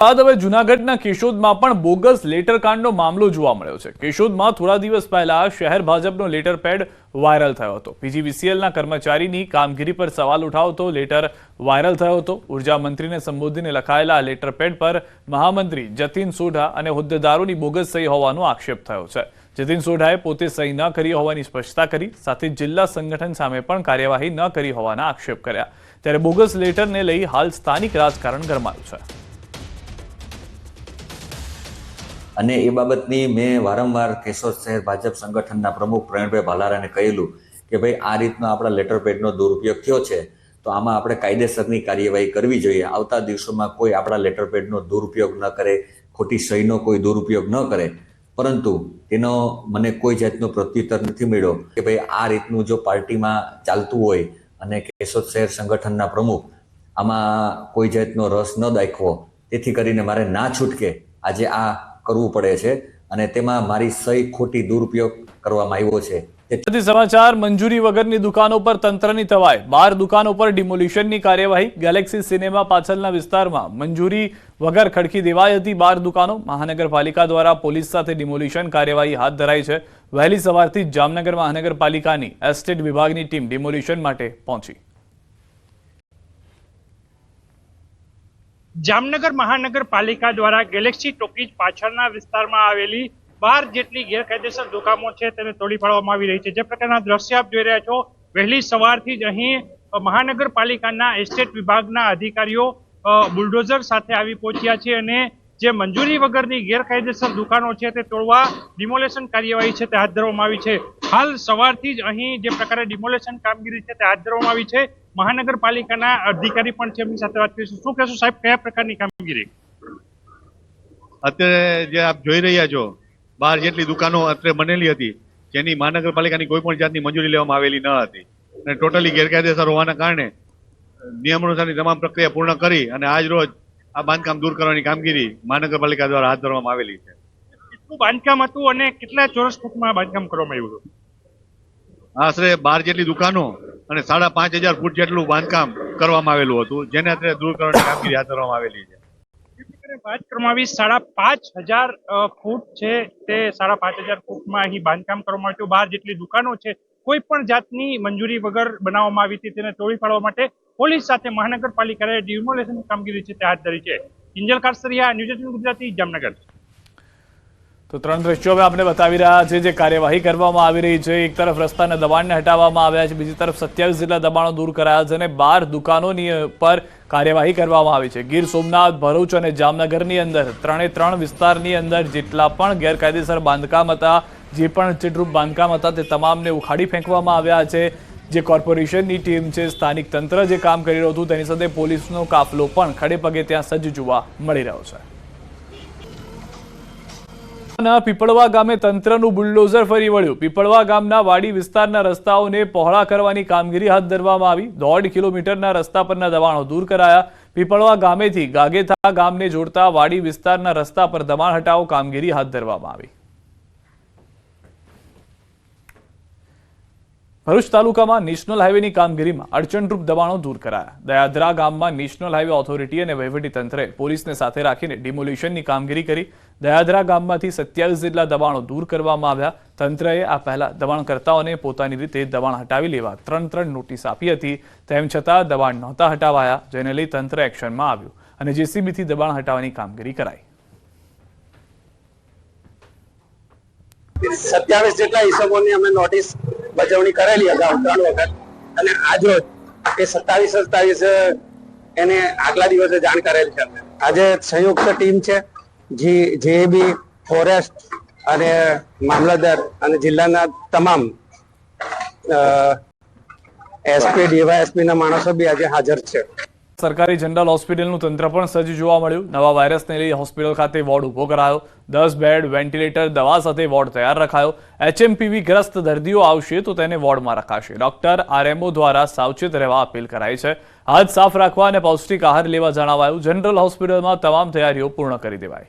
બાદ હવે જૂનાગઢના કેશોદમાં પણ બોગસ લેટર કાંડનો મામલો જોવા મળ્યો છે। કેશોદમાં થોડા દિવસ પહેલા શહેર ભાજપનો લેટર પેડ વાયરલ થયો હતો। પીજીવીસીએલના કર્મચારીની કામગીરી પર સવાલ ઉઠાવતો લેટર વાયરલ થયો હતો। ઉર્જા મંત્રીને સંબોધીને લખાયેલા આ લેટર પેડ પર મહામંત્રી જતીન સોઢા અને હોદ્દેદારોની બોગસ સહી હોવાનો આક્ષેપ થયો છે। જતીન સોઢાએ પોતે સહી ન કરી હોવાની સ્પષ્ટતા કરી, સાથે જિલ્લા સંગઠન સામે પણ કાર્યવાહી ન કરી હોવાના આક્ષેપ કર્યા। ત્યારે બોગસ લેટરને લઈ હાલ સ્થાનિક રાજકારણ ગરમાયું છે। અને એ બાબતની મેં વારંવાર કેશોદ શહેર ભાજપ સંગઠનના પ્રમુખ પ્રવીણભાઈ ભાલારાને કહેલું કે ભાઈ આ રીતનો આપણા લેટર પેડનો દુરુપયોગ થયો છે તો આમાં આપણે કાયદેસરની કાર્યવાહી કરવી જોઈએ। આવતા દિવસોમાં કોઈ આપણા લેટર પેડનો દુરુપયોગ ન કરે, ખોટી સહીનો કોઈ દુરુપયોગ ન કરે। પરંતુ તેનો મને કોઈ જાતનો પ્રત્યુત્તર નથી મળ્યો કે ભાઈ આ રીતનું જો પાર્ટીમાં ચાલતું હોય અને કેશોદ શહેર સંગઠનના પ્રમુખ આમાં કોઈ જાતનો રસ ન દાખવો, તેથી કરીને મારે ના છૂટકે આજે આ કરવું પડે છે અને તેમાં મારી સહી ખોટી દુરુપયોગ કરવામાં આવ્યો છે। સમાચાર મંજૂરી વગરની દુકાનો પર તંત્રની તવાઈ, 12 દુકાનો પર ડિમોલિશનની કાર્યવાહી। ગેલેક્સી સિનેમા પાછળના વિસ્તારમાં મંજૂરી વગર ખડકી દેવાઈ હતી 12 દુકાનો। મહાનગરપાલિકા દ્વારા પોલીસ સાથે ડિમોલિશન કાર્યવાહી હાથ ધરાઈ છે। વહેલી સવારથી જામનગર મહાનગરપાલિકાની એસ્ટેટ વિભાગની ટીમ ડિમોલિશન માટે પહોંચી। જામનગર મહાનગરપાલિકા દ્વારા ગેલેક્સી ટોકીજ પાછળના વિસ્તારમાં આવેલી 12 જેટલી ગેરકાયદેસર દુકાનો છે તેને તોડી પાડવામાં આવી રહી છે। જે પ્રકારના દ્રશ્ય આપ જોઈ રહ્યા છો, વહેલી સવારથી જ અહીં મહાનગરપાલિકાના એસ્ટેટ વિભાગના અધિકારીઓ બુલડોઝર સાથે આવી પહોંચ્યા છે અને જે મંજૂરી વગરની ગેરકાયદેસર દુકાનો છે તે તોડવા ડિમોલેશન કાર્યવાહી છે તે હાથ ધરવામાં આવી છે। હાલ સવારથી જ અહીં જે પ્રકારે ડિમોલેશન કામગીરી છે તે હાથ ધરવામાં આવી છે। મહાનગરપાલિકાના અધિકારી પણ છે, એમની સાથે વાત કરીશું। શું કહેશો સાહેબ, કયા પ્રકારની કામગીરી? અત્યારે જે આપ જોઈ રહ્યા છો 12 જેટલી દુકાનો અત્યારે બનેલી હતી જેની મહાનગરપાલિકાની કોઈ પણ જાતની મંજૂરી લેવામાં આવેલી ન હતી અને ટોટલી ગેરકાયદેસર હોવાના કારણે નિયમ અનુસારની તમામ પ્રક્રિયા પૂર્ણ કરી અને આજ રોજ આ બાંધકામ દૂર કરવાની કામગીરી મહાનગરપાલિકા દ્વારા હાથ ધરવામાં આવેલી છે। કેટલું બાંધકામ હતું અને કેટલા ચોરસ ફૂટમાં બાંધકામ કરવામાં આવ્યું હતું? આશરે 12 જેટલી દુકાનો અને 5,500 ફૂટ જેટલું બાંધકામ કરવામાં આવેલું હતું, જેને અત્યારે દૂર કરવાની કામગીરી હાથ ધરવામાં આવેલી છે। વાત કરવામાં આવી 5,500 ફૂટ છે તે 5,500 ફૂટમાં અહીં બાંધકામ કરવામાં આવ્યું। 12 જેટલી દુકાનો છે કોઈ પણ જાતની મંજૂરી વગર બનાવવામાં આવી હતી, તેને તોડી પાડવા માટે પોલીસ સાથે મહાનગરપાલિકાએ ડિમોલેશન કામગીરી છે તે હાથ ધરી છે। કિંજલ કારસરિયા, ન્યૂઝ 18 ગુજરાતી, જામનગર। તો 3 દ્રશ્યો હવે આપણે બતાવી રહ્યા છે જે કાર્યવાહી કરવામાં આવી રહી છે। એક તરફ રસ્તાના દબાણને હટાવવામાં આવ્યા છે, બીજી તરફ 27 જેટલા દબાણો દૂર કરાયા છે અને 12 દુકાનોની પર કાર્યવાહી કરવામાં આવી છે। ગીર સોમનાથ, ભરૂચ અને જામનગરની અંદર 3 વિસ્તારની અંદર જેટલા પણ ગેરકાયદેસર બાંધકામ હતા, જે પણ ચિટરૂપ બાંધકામ હતા તે તમામને ઉખાડી ફેંકવામાં આવ્યા છે। જે કોર્પોરેશનની ટીમ છે, સ્થાનિક તંત્ર જે કામ કરી રહ્યું હતું તેની સાથે પોલીસનો કાફલો પણ ખડે પગે ત્યાં સજ્જ જોવા મળી રહ્યો છે। પીપળવા ગામે તંત્રનું બુલડોઝર ફરી વળ્યું। પીપળવા ગામના વાડી વિસ્તારના રસ્તાઓને પહોળા કરવાની કામગીરી હાથ ધરવામાં આવી। 1.5 કિલોમીટરના રસ્તા પરના દબાણો દૂર કરાયા। પીપળવા ગામેથી ગાગેથા ગામને જોડતા વાડી વિસ્તારના રસ્તા પર દબાણ હટાવો કામગીરી હાથ ધરવામાં આવી। ભરૂચ તાલુકામાં નેશનલ હાઈવેની કામગીરીમાં અડચણરૂપ દબાણો દૂર કરાયા। દયાદરા ગામમાં નેશનલ હાઈવે ઓથોરિટી અને વહીવટીતંત્રે પોલીસને સાથે રાખીને ડિમોલિશનની કામગીરી કરી। દયાદરા ગામમાંથી 27 જેટલા દબાણો દૂર કરવામાં આવ્યા। તંત્રએ આ પહેલા દબાણકર્તાઓને પોતાની રીતે દબાણ હટાવી લેવા 3 નોટિસ આપી હતી, તેમ છતાં દબાણ નહોતા હટાવાયા, જેને લઈ તંત્ર એક્શનમાં આવ્યું અને જેસીબીથી દબાણ હટાવવાની કામગીરી કરાઈ। 27 જેટલા ઈસમોની અમે નોટિસ બજાવણી કરેલી અગાઉ 3 વખત અને આજરોજ એ 27 એને આગલા દિવસે જાણ કરેલી છે। આજે સંયુક્ત ટીમ છે, જેબી, ફોરેસ્ટ અને મામલતદાર અને જિલ્લાના તમામ એસપી, ડીવાયએસપી ના માણસો બી આજે હાજર છે। સરકારી જનરલ હોસ્પિટલનું તંત્ર પણ સજ્જ જોવા મળ્યું। નવા વાયરસને લઈ હોસ્પિટલ ખાતે વોર્ડ ઉભો કરાયો। 10 બેડ, વેન્ટિલેટર, દવા સાથે વોર્ડ તૈયાર રખાયો। HMPV ગ્રસ્ત દર્દીઓ આવશે તો તેને વોર્ડમાં રખાશે। ડોક્ટર, RMO દ્વારા સાવચેત રહેવા અપીલ કરાઈ છે। હાથ સાફ રાખવા અને પૌષ્ટિક આહાર લેવા જણાવાયું। જનરલ હોસ્પિટલમાં તમામ તૈયારીઓ પૂર્ણ કરી દેવાઈ।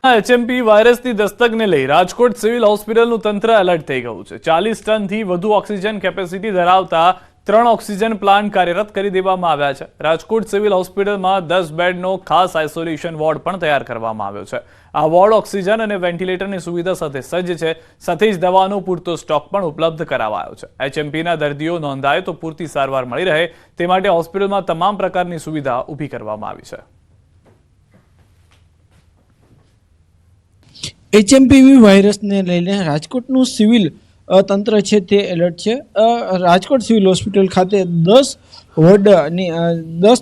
HMP વાયરસની દસ્તકને લઈ રાજકોટ સિવિલ હોસ્પિટલનું તંત્ર એલર્ટ થઈ ગયું છે। 40 ટનથી વધુ ઓક્સિજન કેપેસિટી ધરાવતા 3 ઓક્સિજન પ્લાન્ટ કાર્યરત કરી દેવામાં આવ્યા છે. રાજકોટ સિવિલ હોસ્પિટલમાં 10 બેડનો ખાસ આઇસોલેશન વોર્ડ પણ તૈયાર કરવામાં આવ્યો છે. આ વોર્ડ ઓક્સિજન અને વેન્ટિલેટરની સુવિધા સાથે સજ્જ છે. સાથે જ દવાનો પૂરતો સ્ટોક પણ ઉપલબ્ધ કરાવાયો છે. HMPના દર્દીઓ નોંધાય તો પૂરતી સારવાર મળી રહે તે માટે હોસ્પિટલમાં તમામ પ્રકારની સુવિધા ઊભી કરવામાં આવી છે. HMPV વાયરસને લઈને રાજકોટનું સિવિલ તંત્ર છે તે એલર્ટ છે. રાજકોટ સિવિલ હોસ્પિટલ ખાતે 10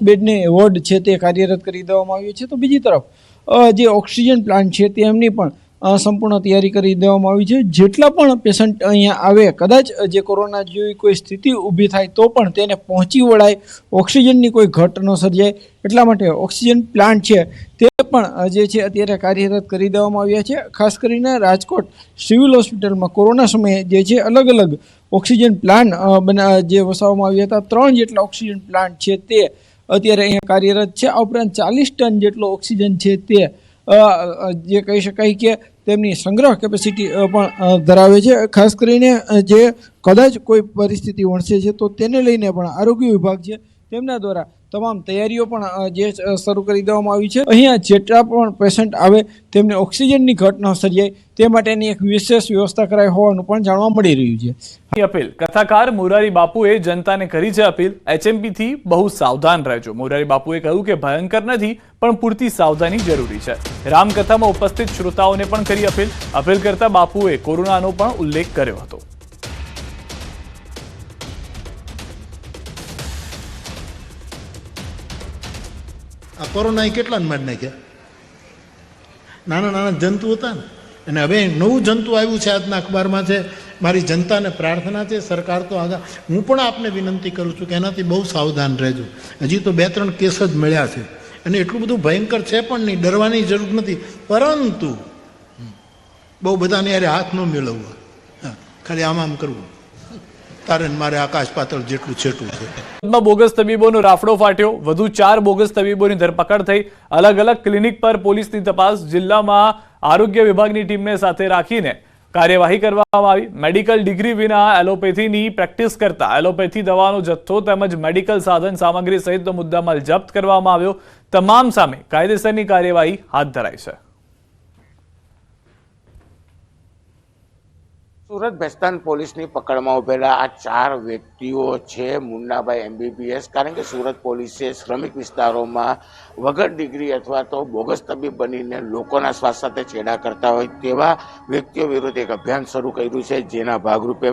બેડની વોર્ડ છે તે કાર્યરત કરી દેવામાં આવ્યો છે. તો બીજી તરફ જે ઓક્સિજન પ્લાન્ટ છે તેમની પણ સંપૂર્ણ તૈયારી કરી દેવામાં આવી છે. જેટલા પણ પેશન્ટ અહીંયા આવે, કદાચ જે કોરોના જેવી કોઈ સ્થિતિ ઊભી થાય તો પણ તેને પહોંચી વળાય, ઓક્સિજનની કોઈ ઘટ ન સર્જાય એટલા માટે ઓક્સિજન પ્લાન્ટ છે તે પણ જે છે અત્યારે કાર્યરત કરી દેવામાં આવ્યા છે. ખાસ કરીને રાજકોટ સિવિલ હોસ્પિટલમાં કોરોના સમયે જે છે અલગ અલગ ઓક્સિજન પ્લાન્ટ જે વસાવવામાં આવ્યા હતા. 3 જેટલા ઓક્સિજન પ્લાન્ટ છે તે અત્યારે અહીંયા કાર્યરત છે. આ ઉપરાંત 40 ટન જેટલો ઓક્સિજન છે તે જે કહી શકાય કે તેમની સંગ્રહ કેપેસિટી પણ ધરાવે છે. ખાસ કરીને જે કદાચ કોઈ પરિસ્થિતિ વણસે છે તો તેને લઈને પણ આરોગ્ય વિભાગ છે તેમના દ્વારા તમામ તૈયારીઓ પણ જે શરૂ કરી દેવામાં આવી છે. અહીંયા જેટલા પણ પેશન્ટ આવે તેમને ઓક્સિજનની ઘટ ન સર્જાય તે માટેની એક વિશેષ વ્યવસ્થા કરાઈ હોવાનું પણ જાણવા મળી રહ્યું છે. અપીલ કથાકાર મોરારી બાપુએ જનતાને કરી છે અપીલ. HMP થી બહુ સાવધાન રહેજો. મોરારી બાપુએ કહ્યું કે ભયંકર નથી પણ પૂરતી સાવધાની જરૂરી છે. રામકથામાં ઉપસ્થિત શ્રોતાઓને પણ કરી અપીલ. અપીલ કરતા બાપુએ કોરોનાનો પણ ઉલ્લેખ કર્યો હતો. આ કોરોનાએ કેટલાને મારી નાખ્યા? નાના નાના જંતુ હતા ને, અને હવે નવું જંતુ આવ્યું છે. આજના અખબારમાં છે. મારી જનતાને પ્રાર્થના છે, સરકાર તો આગળ, હું પણ આપને વિનંતી કરું છું કે એનાથી બહુ સાવધાન રહેજો. હજી તો 2-3 કેસ જ મળ્યા છે અને એટલું બધું ભયંકર છે પણ નહીં, ડરવાની જરૂર નથી. પરંતુ બહુ બધાને યારે હાથ ન મેળવવા, ખાલી આમ કરવું. તારે મારે આકાશ પાતળ જેટલું છેટું છે. બોગસ તબીબોનો રાફડો ફાટ્યો. વધુ 4 બોગસ તબીબોની ધરપકડ થઈ. અલગ અલગ ક્લિનિક પર પોલીસની તપાસ. જિલ્લામાં આરોગ્ય વિભાગની ટીમને સાથે રાખીને કાર્યવાહી કરવામાં આવી. મેડિકલ ડિગ્રી વિના એલોપેથીની પ્રેક્ટિસ કરતા એલોપેથી દવાનો જથ્થો તેમજ મેડિકલ સાધન સામગ્રી સહિતનો મુદ્દામાલ જપ્ત કરવામાં આવ્યો. તમામ સામે કાયદેસરની કાર્યવાહી હાથ ધરાઈ છે. સુરત ભેસ્તાન પોલીસની પકડમાં ઉભેલા આ 4 વ્યક્તિઓ છે મુન્નાભાઈ MBBS. કારણ કે સુરત પોલીસે શ્રમિક વિસ્તારોમાં વગર ડિગ્રી અથવા તો બોગસ તબીબ બનીને લોકોના સ્વાસ્થ્ય સાથે છેડા કરતા હોય તેવા વ્યક્તિઓ વિરુદ્ધ એક અભિયાન શરૂ કર્યું છે. જેના ભાગરૂપે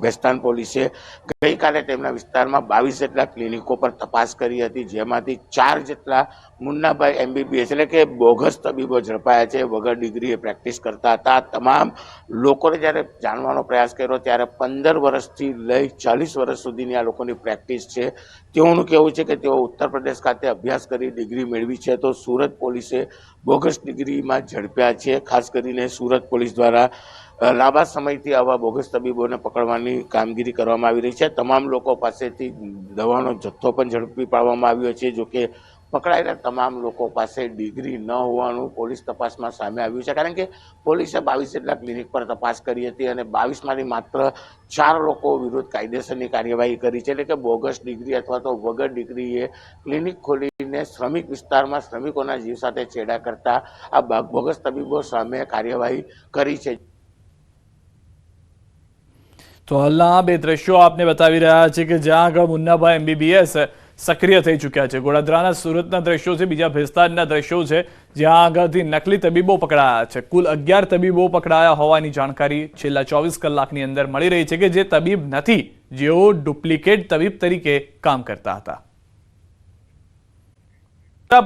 ભેસ્તાન પોલીસે ગઈકાલે તેમના વિસ્તારમાં 22 જેટલા ક્લિનિકો પર તપાસ કરી હતી. જેમાંથી 4 જેટલા મુન્નાભાઈ MBBS એટલે કે બોગસ તબીબો ઝડપાયા છે. વગર ડિગ્રીએ પ્રેક્ટિસ કરતા હતા. તમામ લોકોને જ્યારે જાણવાનો પ્રયાસ કર્યો ત્યારે 15 વર્ષથી લઈ 40 વર્ષ સુધીની આ લોકોની પ્રેક્ટિસ છે. તેઓનું કહેવું છે કે તેઓ ઉત્તર પ્રદેશ ખાતે અભ્યાસ કરી ડિગ્રી મેળવી છે. તો સુરત પોલીસે બોગસ ડિગ્રીમાં ઝડપ્યા છે. ખાસ કરીને સુરત પોલીસ દ્વારા લાંબા સમયથી આવા બોગસ તબીબોને પકડવાની કામગીરી કરવામાં આવી રહી છે. તમામ લોકો પાસેથી દવાનો જથ્થો પણ ઝડપી પાડવામાં આવ્યો છે. જોકે પકડાયેલા તમામ લોકો પાસે ડિગ્રી ન હોવાનું પોલીસ તપાસમાં સામે આવ્યું છે. કારણ કે પોલીસે 22 જેટલા ક્લિનિક પર તપાસ કરી હતી અને 22માંથી માત્ર 4 લોકો વિરુદ્ધ કાયદેસરની કાર્યવાહી કરી છે. એટલે કે બોગસ ડિગ્રી અથવા તો વગર ડિગ્રીએ ક્લિનિક ખોલીને શ્રમિક વિસ્તારમાં શ્રમિકોના જીવ સાથે છેડા કરતા આ બોગસ તબીબો સામે કાર્યવાહી કરી છે. તો હાલના આ 2 દ્રશ્યો આપને બતાવી રહ્યા છે કે જ્યાં આગળ મુન્નાભાઈ MBBS સક્રિય થઈ ચૂક્યા છે. ગોડાદરાના સુરતના દ્રશ્યો છે. બીજા ભેસ્તાનના દ્રશ્યો છે જ્યાં આગળથી નકલી તબીબો પકડાયા છે. કુલ 11 તબીબો પકડાયા હોવાની જાણકારી છેલ્લા 24 કલાકની અંદર મળી રહી છે કે જે તબીબ નથી, જેઓ ડુપ્લિકેટ તબીબ તરીકે કામ કરતા હતા.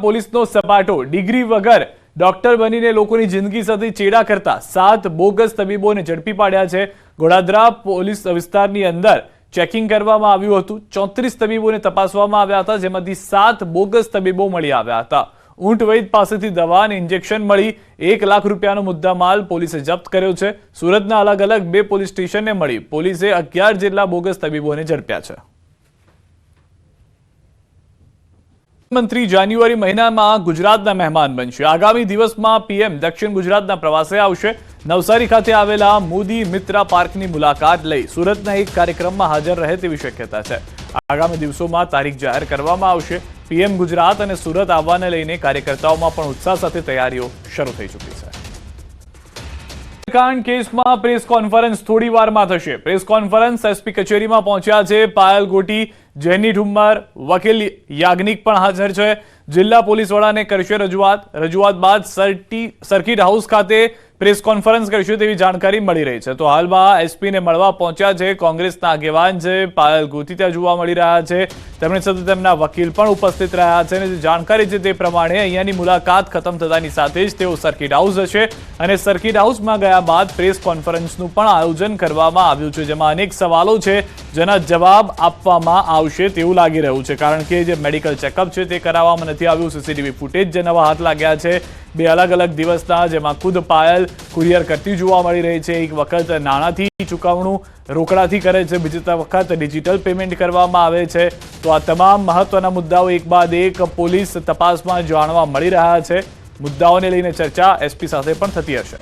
પોલીસનો સપાટો. ડિગ્રી વગર ડોક્ટર બનીને લોકોની જિંદગી સાથે ચેડા કરતા 7 બોગસ તબીબોને ઝડપી પાડ્યા છે. ગોડાદરા પોલીસ વિસ્તારની અંદર ચેકિંગ કરવામાં આવ્યું હતું. 34 તબીબોને તપાસવામાં આવ્યા હતા, જેમાંથી 7 બોગસ તબીબો મળી આવ્યા હતા. ઊંટ વૈદ પાસેથી દવા અને ઇન્જેક્શન મળી 1 લાખ રૂપિયાનો મુદ્દામાલ પોલીસે જપ્ત કર્યો છે. સુરતના અલગ અલગ 2 પોલીસ સ્ટેશનને મળી પોલીસે 11 જેટલા બોગસ તબીબોને ઝડપ્યા છે. મંત્રી જાન્યુઆરી મહિનામાં ગુજરાતના મહેમાન બનશે. આગામી દિવસમાં PM દક્ષિણ ગુજરાતના પ્રવાસે આવશે. નવસારી ખાતે આવેલા મોદી મિત્રા પાર્કની મુલાકાત લઈ સુરતના એક કાર્યક્રમમાં હાજર રહે તેવી શક્યતા છે. આગામી દિવસોમાં તારીખ જાહેર કરવામાં આવશે. પીએમ ગુજરાત અને સુરત આવવાને લઈને કાર્યકર્તાઓમાં પણ ઉત્સાહ સાથે તૈયારીઓ શરૂ થઈ ચૂકી છે. કાંડ કેસમાં પ્રેસ કોન્ફરન્સ થોડી વારમાં થશે. પ્રેસ કોન્ફરન્સ એસપી કચેરીમાં પહોંચ્યા છે પાયલ ગોટી, જેની ઠુમ્મર, વકીલ યાજ્ઞિક પણ હાજર છે. જિલ્લા પોલીસ વડાને કરશે રજૂઆત બાદ સર્કિટ હાઉસ ખાતે પ્રેસ કોન્ફરન્સ કરશે તેવી જાણકારી મળી રહી છે. તો હાલમાં એસપીને મળવા પહોંચ્યા છે કોંગ્રેસના આગેવાન છે પાયલ ગોટી ત્યાં જોવા મળી રહ્યા છે. તેમની સાથે તેમના વકીલ પણ ઉપસ્થિત રહ્યા છે અને જે જાણકારી છે તે પ્રમાણે અહીંયાની મુલાકાત ખતમ થતાની સાથે જ તેઓ સર્કિટ હાઉસ જશે અને સર્કિટ હાઉસમાં ગયા બાદ પ્રેસ કોન્ફરન્સનું પણ આયોજન કરવામાં આવ્યું છે, જેમાં અનેક સવાલો છે જેના જવાબ આપવામાં આવશે તેવું લાગી રહ્યું છે. કારણ કે જે મેડિકલ ચેકઅપ છે તે કરાવવામાં નથી આવ્યું. સીસીટીવી ફૂટેજ જે નવા હાથ લાગ્યા છે 2 અલગ અલગ દિવસના, જેમાં ખુદ પાયલ કુરિયર કરતી જોવા મળી રહી છે. એક વખત નાણાંથી ચૂકવણું રોકડાથી કરે છે, બીજી વખત ડિજિટલ પેમેન્ટ કરવામાં આવે છે. તો આ તમામ મહત્વના મુદ્દાઓ એક બાદ એક પોલીસ તપાસમાં જાણવા મળી રહ્યા છે. મુદ્દાઓને લઈને ચર્ચા એસપી સાથે પણ થતી હશે.